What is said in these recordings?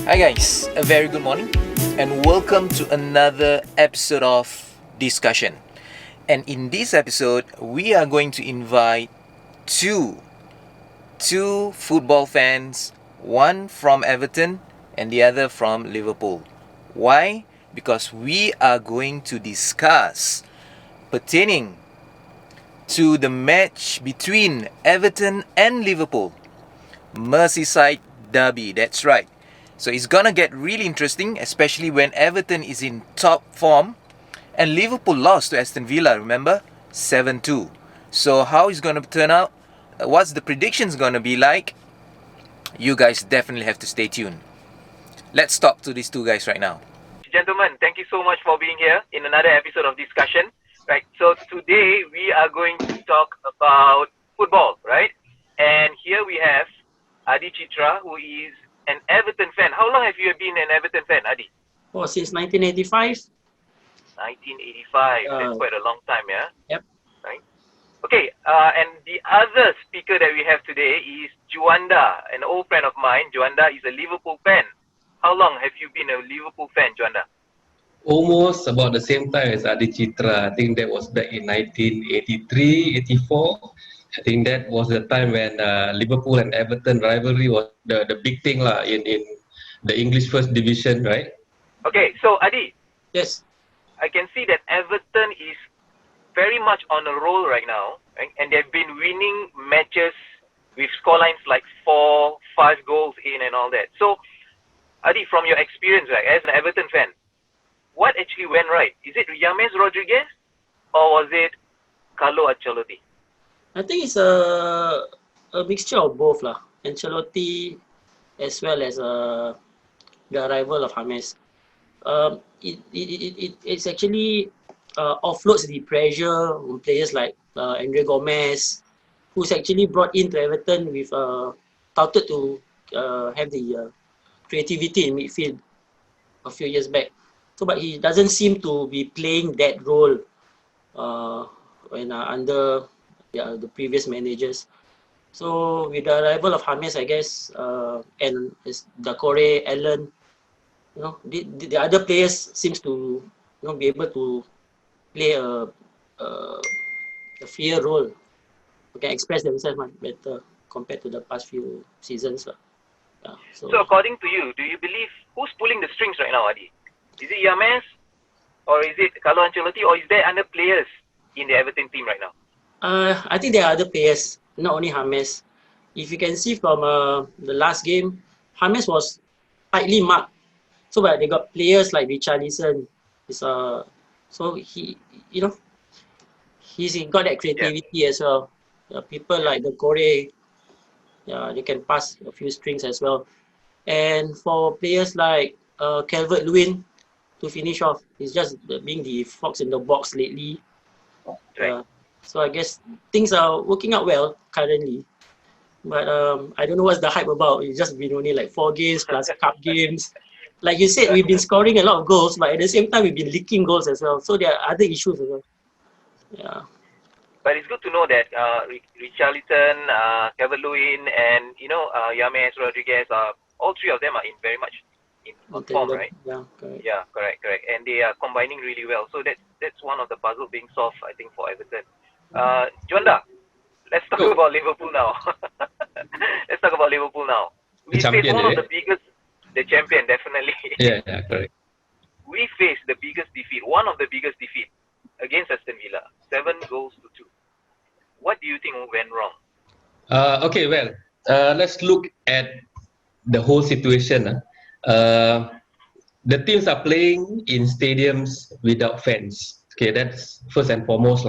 Hi guys, a very good morning and welcome to another episode of Discussion. And in this episode, we are going to invite two football fans, one from Everton and the other from Liverpool. Why? Because we are going to discuss pertaining to the match between Everton and Liverpool. Merseyside Derby, that's right. So it's gonna get really interesting, especially when Everton is in top form and Liverpool lost to Aston Villa, remember? 7-2. So how is gonna turn out? What's the predictions gonna be like? You guys definitely have to stay tuned. Let's talk to these two guys right now. Gentlemen, thank you so much for being here in another episode of Discussion. Right, so today we are going to talk about football, right? And here we have Adicitra, who is an Everton fan. How long have you been an Everton fan, Adi? Oh, since 1985. 1985. That's quite a long time, yeah? Yep. Right. Okay, and the other speaker that we have today is Juanda, an old friend of mine. Juanda is a Liverpool fan. How long have you been a Liverpool fan, Juanda? Almost about the same time as Adicitra. I think that was back in 1983, 84. I think that was the time when Liverpool and Everton rivalry was the big thing in the English First Division, right? Okay, so Adi, Yes. I can see that Everton is very much on a roll right now, right? And they've been winning matches with scorelines like 4, 5 goals in and all that. So, Adi, from your experience, right, as an Everton fan, what actually went right? Is it James Rodriguez or was it Carlo Ancelotti? I think it's a mixture of both lah. Ancelotti as well as the arrival of James. It's actually offloads the pressure on players like Andre Gomez, who's actually brought into Everton with touted to have the creativity in midfield a few years back. So, but he doesn't seem to be playing that role when under the previous managers. So with the arrival of James, I guess, and Dakore, Allen, the other players seems to be able to play a freer role. They can express themselves much better compared to the past few seasons. Yeah, So according to you, do you believe who's pulling the strings right now, Adi? Is it James or is it Carlo Ancelotti or is there other players in the Everton team right now? I think there are other players, not only James. If you can see from the last game, James was tightly marked. So, but they got players like Richarlison. So he's got that creativity as well. People like the Kore, they can pass a few strings as well. And for players like Calvert-Lewin to finish off, he's just being the fox in the box lately. Right. So I guess things are working out well currently. But I don't know what's the hype about. It's just been only like 4 games plus cup games. Like you said, we've been scoring a lot of goals, but at the same time, we've been leaking goals as well. So there are other issues as well. Yeah. But it's good to know that Richarlison, Calvert-Lewin, and James Rodriguez, all three of them are in very much in form, right? Yeah, correct. Yeah, correct. And they are combining really well. So that's one of the puzzle being solved, I think, for Everton. Juanda, let's talk about Liverpool now. Let's talk about Liverpool now. We The faced champion, one of the biggest, the champion, definitely. Yeah, correct. We faced the biggest defeat, one of the biggest defeat against Aston Villa, 7 goals to 2. What do you think went wrong? Okay, well, let's look at the whole situation. The teams are playing in stadiums without fans. Okay, that's first and foremost.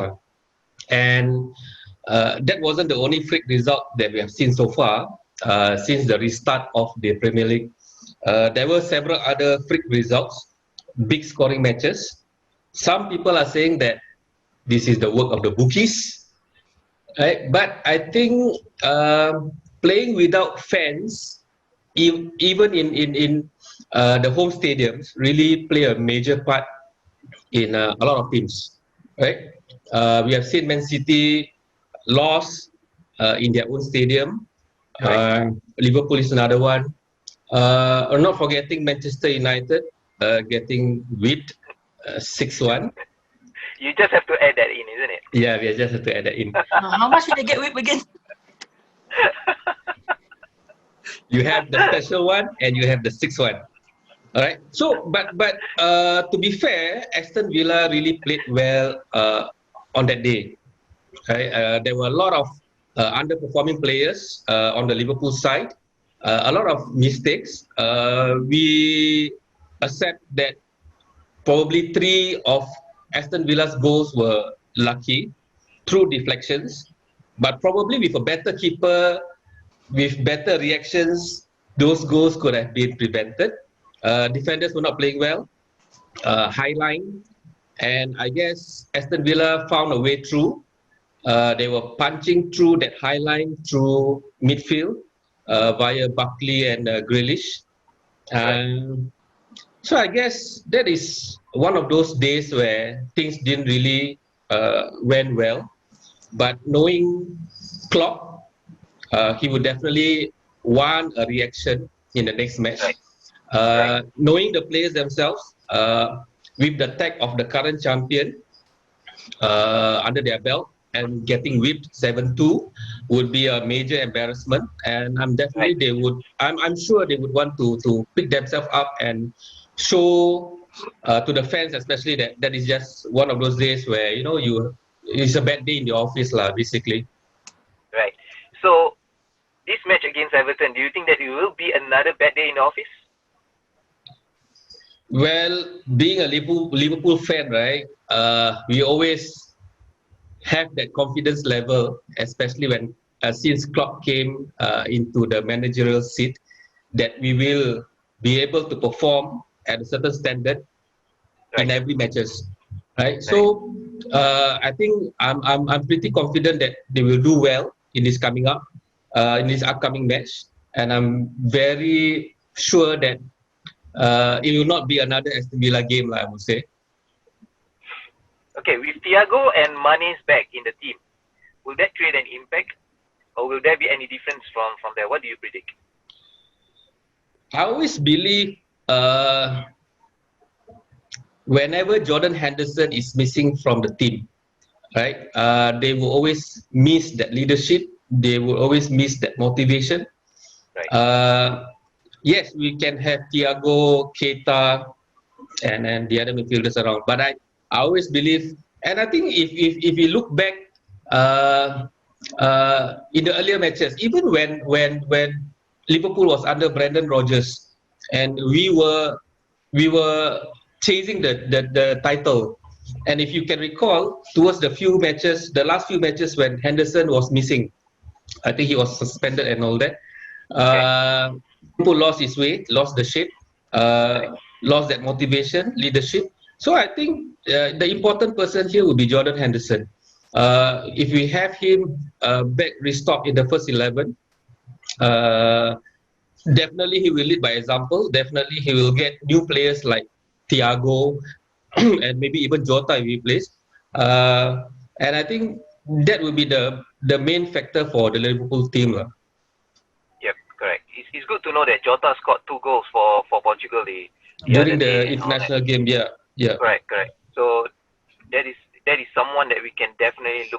And that wasn't the only freak result that we have seen so far since the restart of the Premier League. There were several other freak results, big scoring matches. Some people are saying that this is the work of the bookies, right? But I think playing without fans, even in the home stadiums, really play a major part in a lot of teams, right? We have seen Man City lost in their own stadium. Liverpool is another one. Or not forgetting Manchester United getting whipped 6-1. You just have to add that in, isn't it? Yeah, we just have to add that in. How much did they get whipped again? You have the special one and you have the 6-1. All right. So, but to be fair, Aston Villa really played well on that day. Right? There were a lot of underperforming players on the Liverpool side. A lot of mistakes. We accept that probably 3 of Aston Villa's goals were lucky through deflections, but probably with a better keeper, with better reactions, those goals could have been prevented. Defenders were not playing well, high line, and I guess Aston Villa found a way through. They were punching through that high line through midfield via Buckley and Grealish. So I guess that is one of those days where things didn't really went well. But knowing Klopp, he would definitely want a reaction in the next match. Knowing the players themselves, with the tag of the current champion under their belt and getting whipped 7-2 would be a major embarrassment. And I'm sure they would want to pick themselves up and show to the fans, especially that is just one of those days where it's a bad day in the office basically. Right. So this match against Everton, do you think that it will be another bad day in the office? Well, being a Liverpool fan, right, we always have that confidence level, especially when since Klopp came into the managerial seat, that we will be able to perform at a certain standard in every matches, right? So I think I'm pretty confident that they will do well in this upcoming match, and I'm very sure that it will not be another Aston Villa game, I would say. Okay, with Thiago and Mane's back in the team, will that create an impact, or will there be any difference from there? What do you predict? I always believe whenever Jordan Henderson is missing from the team, right, they will always miss that leadership. They will always miss that motivation. Right. Yes, we can have Thiago, Keita, and the other midfielders around. But I always believe, and I think if you look back in the earlier matches, even when Liverpool was under Brendan Rodgers, and we were chasing the title, and if you can recall, towards the last few matches when Henderson was missing, I think he was suspended and all that. Liverpool lost his way, lost the shape, lost that motivation, leadership. So I think the important person here would be Jordan Henderson. If we have him back restocked in the first 11, definitely he will lead by example. Definitely he will get new players like Thiago and maybe even Jota if he plays. And I think that will be the main factor for the Liverpool team. Yep, correct. It's good to know that Jota scored 2 goals for Portugal during the international game. Yeah. Correct. So that is someone that we can definitely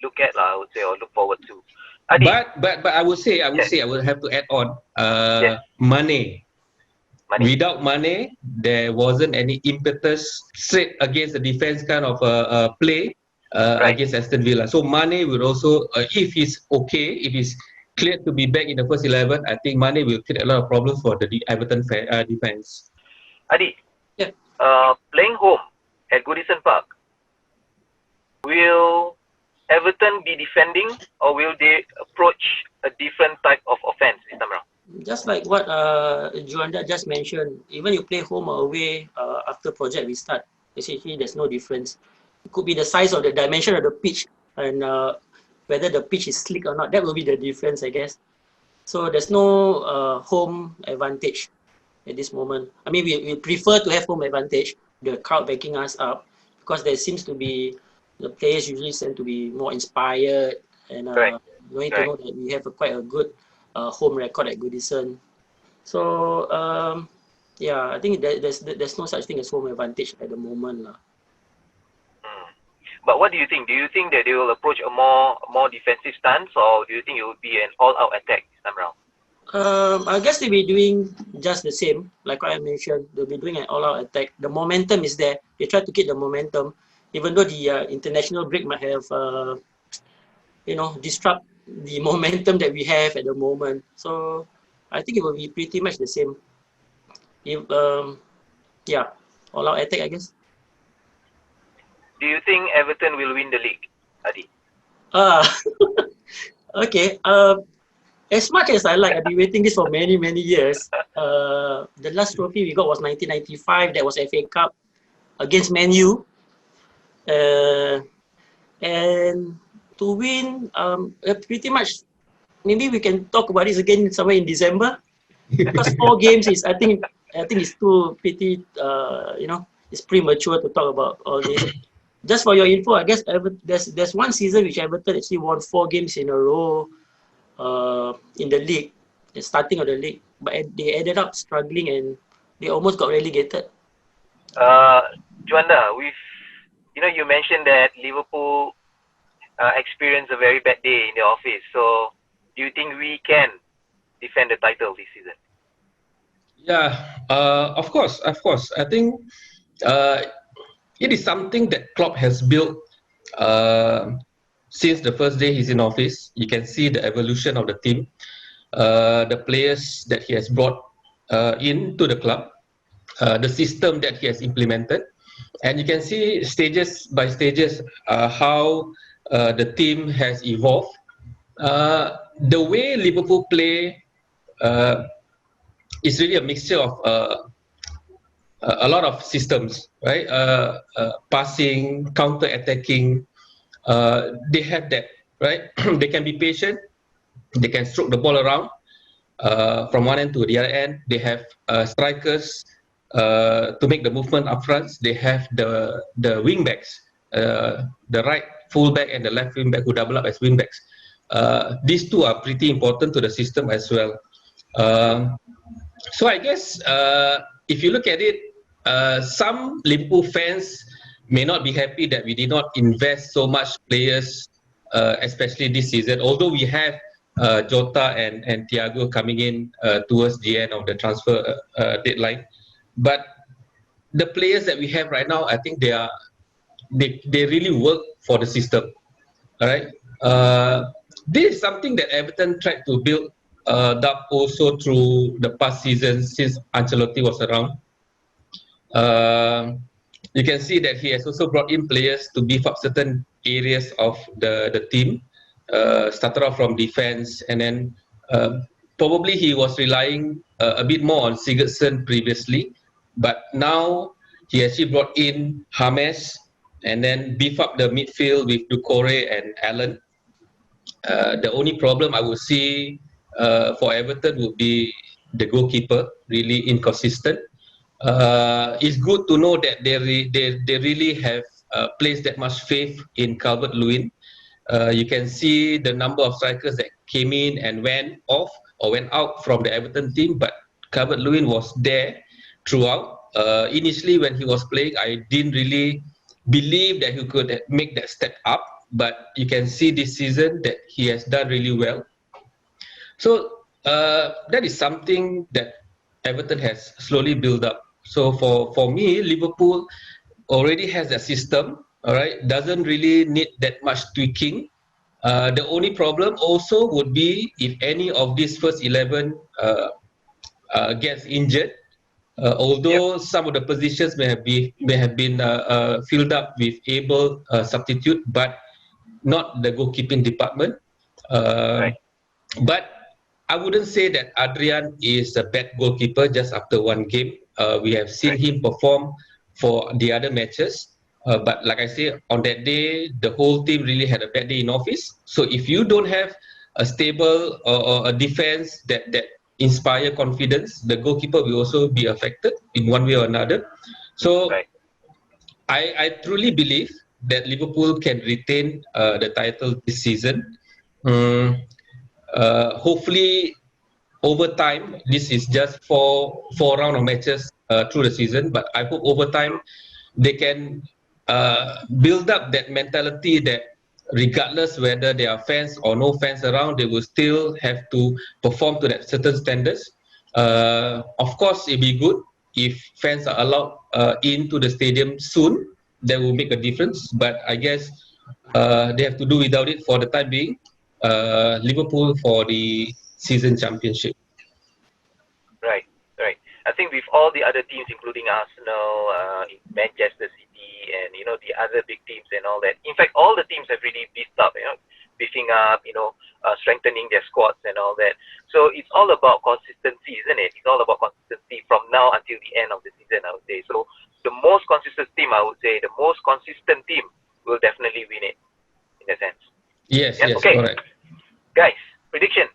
look at, I would say, or look forward to. Adi, but I would say I will have to add on Mane. Without Mane, there wasn't any impetus straight against the defense kind of play against Aston Villa. So Mane will also, if he's cleared to be back in the first 11, I think Mane will create a lot of problems for the Everton defense. Adi, playing home at Goodison Park, will Everton be defending, or will they approach a different type of offense this time around? Just like what Juanda just mentioned, even you play home or away after project restart, essentially there's no difference. It could be the size or the dimension of the pitch and whether the pitch is slick or not. That will be the difference, I guess. So there's no home advantage at this moment. I mean, we prefer to have home advantage, the crowd backing us up, because there seems to be, the players usually tend to be more inspired, and you need to know that we have quite a good home record at Goodison. So yeah, I think there's no such thing as home advantage at the moment lah. But what do you think? Do you think that they will approach a more defensive stance, or do you think it will be an all-out attack this time around? I guess they'll be doing just the same, like what I mentioned. They'll be doing an all-out attack. The momentum is there. They try to keep the momentum, even though the international break might have, disrupt the momentum that we have at the moment. So I think it will be pretty much the same. If yeah, all-out attack, I guess. Do you think Everton will win the league, Adi? Okay. As much as I've been waiting this for many, many years. The last trophy we got was 1995. That was FA Cup against Man U. And to win, pretty much, maybe we can talk about this again somewhere in December. Because 4 games is, I think it's too pretty, it's premature to talk about all this. Just for your info, I guess there's one season which Everton actually won 4 games in a row in the league, the starting of the league, but they ended up struggling and they almost got relegated. Juanda, you mentioned that Liverpool experienced a very bad day in the office. So, do you think we can defend the title this season? Yeah, of course. I think it is something that Klopp has built since the first day he's in office. You can see the evolution of the team, the players that he has brought into the club, the system that he has implemented, and you can see stages by stages how the team has evolved. The way Liverpool play is really a mixture of a lot of systems, right? Passing, counter-attacking. They have that, right? They can be patient. They can stroke the ball around from one end to the other end. They have strikers to make the movement up front. They have the wing backs, the right fullback and the left wing back who double up as wing backs. These two are pretty important to the system as well. So I guess if you look at it, some Liverpool fans may not be happy that we did not invest so much players, especially this season. Although we have Jota and Thiago coming in towards the end of the transfer deadline, but the players that we have right now, I think they really work for the system. All right. This is something that Everton tried to build up also through the past season since Ancelotti was around. You can see that he has also brought in players to beef up certain areas of the team. Started off from defense, and then probably he was relying a bit more on Sigurdsson previously, but now he actually brought in James and then beef up the midfield with Doucouré and Allen. The only problem I would see for Everton would be the goalkeeper, really inconsistent. It's good to know that they really have placed that much faith in Calvert-Lewin. You can see the number of strikers that came in and went off or went out from the Everton team, but Calvert-Lewin was there throughout. Initially, when he was playing, I didn't really believe that he could make that step up, but you can see this season that he has done really well. So that is something that Everton has slowly built up. So for me, Liverpool already has a system, all right, doesn't really need that much tweaking. The only problem also would be if any of these first 11 gets injured. Although some of the positions may have been filled up with able substitute, but not the goalkeeping department. Right. But I wouldn't say that Adrian is a bad goalkeeper just after one game. We have seen him perform for the other matches. But like I say, on that day, the whole team really had a bad day in office. So if you don't have a stable or a defense that inspire confidence, the goalkeeper will also be affected in one way or another. So I truly believe that Liverpool can retain the title this season. Hopefully, over time, this is just four round of matches through the season, but I hope over time they can build up that mentality that regardless whether there are fans or no fans around, they will still have to perform to that certain standards. Of course, it'd be good if fans are allowed into the stadium soon. That will make a difference, but I guess they have to do without it for the time being. Liverpool for the season championship. Right, right. I think with all the other teams, including Arsenal, Manchester City, and the other big teams and all that. In fact, all the teams have really beefed up, beefing up, strengthening their squads and all that. So it's all about consistency, isn't it? It's all about consistency from now until the end of the season, I would say. So the most consistent team, I would say, the most consistent team will definitely win it, in a sense. Yes, Yeah, yes, okay. correct. Guys, predictions.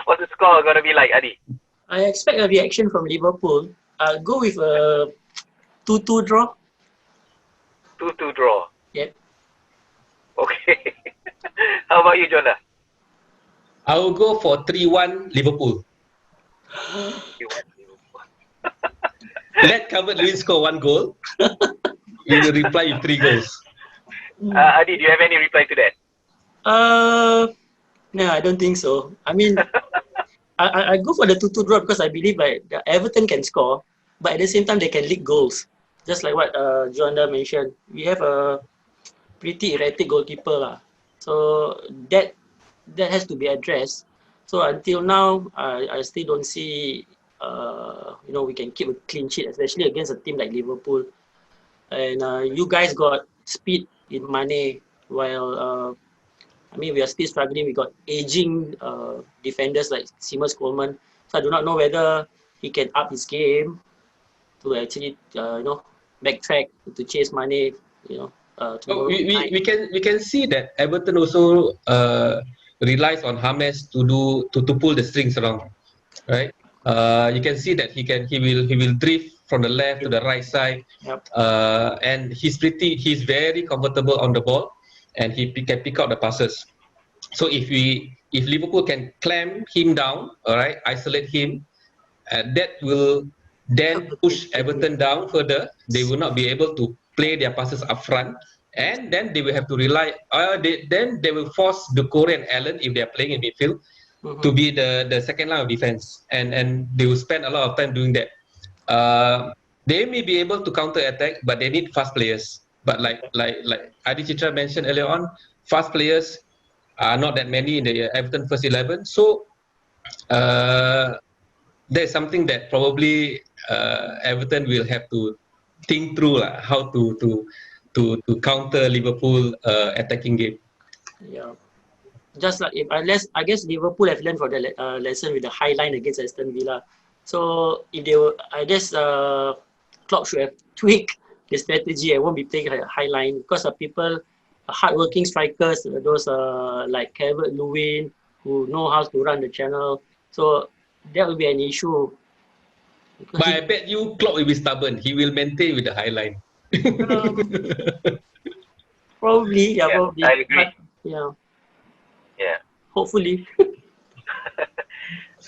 What's the score going to be like, Adi? I expect a reaction from Liverpool. I'll go with a 2-2 draw. 2-2 draw. Yep. Okay. How about you, Jonah? I will go for 3-1 Liverpool. Let Calvert Lewin score 1 goal. We will reply with 3 goals. Adi, do you have any reply to that? No, I don't think so. I mean, I go for the 2-2 draw because I believe like the Everton can score, but at the same time they can leak goals. Just like what Juanda mentioned, we have a pretty erratic goalkeeper lah. So that has to be addressed. So until now, I still don't see we can keep a clean sheet, especially against a team like Liverpool. And you guys got speed in Mane, while we are still struggling. We got aging defenders like Seamus Coleman. So I do not know whether he can up his game to actually backtrack to chase Mane. We can see that Everton also relies on James to pull the strings around, right? You can see that he will drift from the left to the right side. Yep. And he's very comfortable on the ball, and he can pick out the passes. So if Liverpool can clamp him down, all right, isolate him, that will then push Everton down further. They will not be able to play their passes up front, and then they will have to rely. Then they will force Doucouré and Allen, if they are playing in midfield, to be the second line of defense, and they will spend a lot of time doing that. They may be able to counter attack, but they need fast players. But like Adicitra mentioned earlier on, fast players are not that many in the Everton first 11. So there's something that probably Everton will have to think through how to counter Liverpool attacking game. Yeah. Just like I guess Liverpool have learned from the lesson with the high line against Aston Villa. So if they were, I guess Klopp should have tweaked the strategy and won't be playing a high line because of people, hardworking strikers, those like Calvert Lewin who know how to run the channel. So that will be an issue. But I bet you Klopp will be stubborn. He will maintain with the high line. Probably, yeah, probably. I agree. But, yeah. Yeah. Hopefully.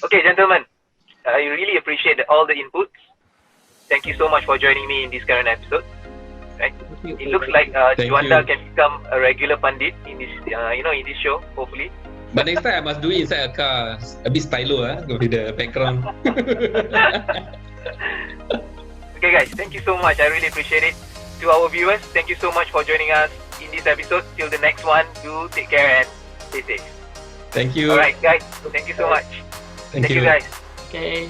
Okay, gentlemen. I really appreciate all the inputs. Thank you so much for joining me in this current episode. Right? It looks like Juanda can become a regular pundit in this, in this show. Hopefully. But next time I must do it inside a car, a bit stylo, with the background. Okay, guys. Thank you so much. I really appreciate it. To our viewers, thank you so much for joining us in this episode. Till the next one, do take care and stay safe. Thank you. All right, guys. Thank you so much. Thank you guys. Okay.